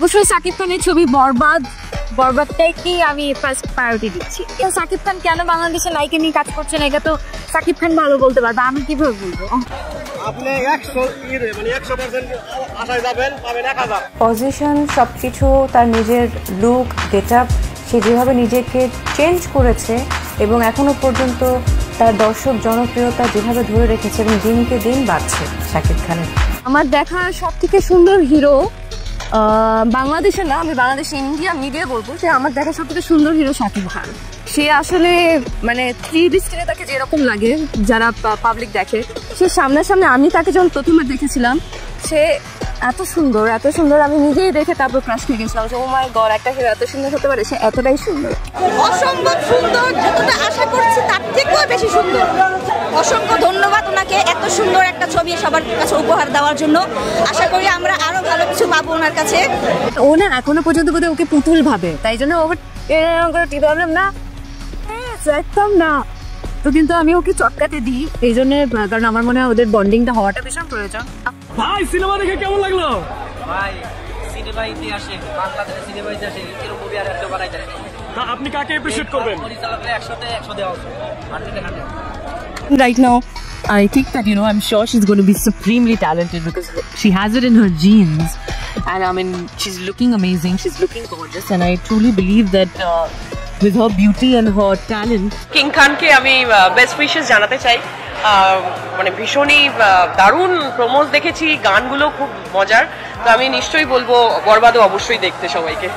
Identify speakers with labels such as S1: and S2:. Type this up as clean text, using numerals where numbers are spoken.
S1: অবশ্যই সাকিব খানের ছবি বরবাদটাকেই আমি ফার্স্ট প্রায়োরিটি দিচ্ছি। সাকিব খান কেন বাংলাদেশের নায়িকা নিয়ে কাজ করছেন এটা তো সাকিব খান ভালো বলতে পারবে, আমি কিভাবে বলবো?
S2: আপনি 100% আশায় যাবেন, পাবেন 1000।
S3: পজিশন সবকিছু, তার নিজের লুক, গেটআপ, সে যেভাবে নিজেকে চেঞ্জ করেছে এবং এখনো পর্যন্ত তার দর্শক জনপ্রিয়তা যেভাবে ধরে রেখেছে এবং দিনকে দিন বাড়ছে শাকিব খানের।
S1: আমার দেখা সব থেকে সুন্দর হিরো বাংলাদেশে না, আমি বাংলাদেশে ইন্ডিয়া মিডিয়া বলবো যে আমার দেখা সব থেকে সুন্দর হিরো শাকিব খান। সে আসলে মানে 3D স্ক্রিনে তাকে যেরকম লাগে, যারা পাবলিক দেখে, সে সামনাসামনি আমি তাকে যখন প্রথমে দেখেছিলাম সে এত সুন্দর, আমি নিজেই দেখে তারপর ক্রাশ খেয়ে গেছিলাম যে ও মাই গড, একটা হিরো এত সুন্দর হতে পারে, সে এতটাই সুন্দর,
S4: অসম্ভব সুন্দর, যতটা আশা করছি তার থেকেও বেশি সুন্দর। অসংখ্য ধন্যবাদ ওনাকে এত সুন্দর একটা ছবি সবার কাছে উপহার দেওয়ার জন্য। আশা করি আমরা আরো ভালো কিছু পাবো ওনার কাছে।
S1: ও না এখনো পর্যন্ত বোধহয় ওকে পুতুল ভাবে, তাই জন্য ওকে প্রবলেম না, একদম না। তো কিন্তু আমি ওকে চটকাতে দিই এই জন্য, কারণ আমার মনে হয় ওদের বন্ডিংটা হওয়াটা ভীষণ প্রয়োজন।
S2: ভাই সিনেমা দেখে কেমন লাগলো?
S5: ভাই সিনেমা ইতিহাসে, বাংলাদেশের সিনেমা ইতিহাসে এরকম মুভি আর একটা বানাই যায় না।
S2: আপনি কাকে অ্যাপ্রিশিয়েট করবেন?
S5: পরিচালকের 100-তে 100 দেওয়া উচিত।
S1: Right now, I think that, I'm sure she's going to be supremely talented because she has it in her genes. And I mean, she's looking amazing, she's looking gorgeous, and I truly believe that with her beauty and her talent.
S6: King খানকে আমি best wishes জানাতে চাই। মানে ভীষণই দারুণ প্রমোস দেখেছি, গানগুলো খুব মজার। তো আমি নিশ্চয়ই বলবো বরবাদও অবশ্যই দেখতে সবাইকে।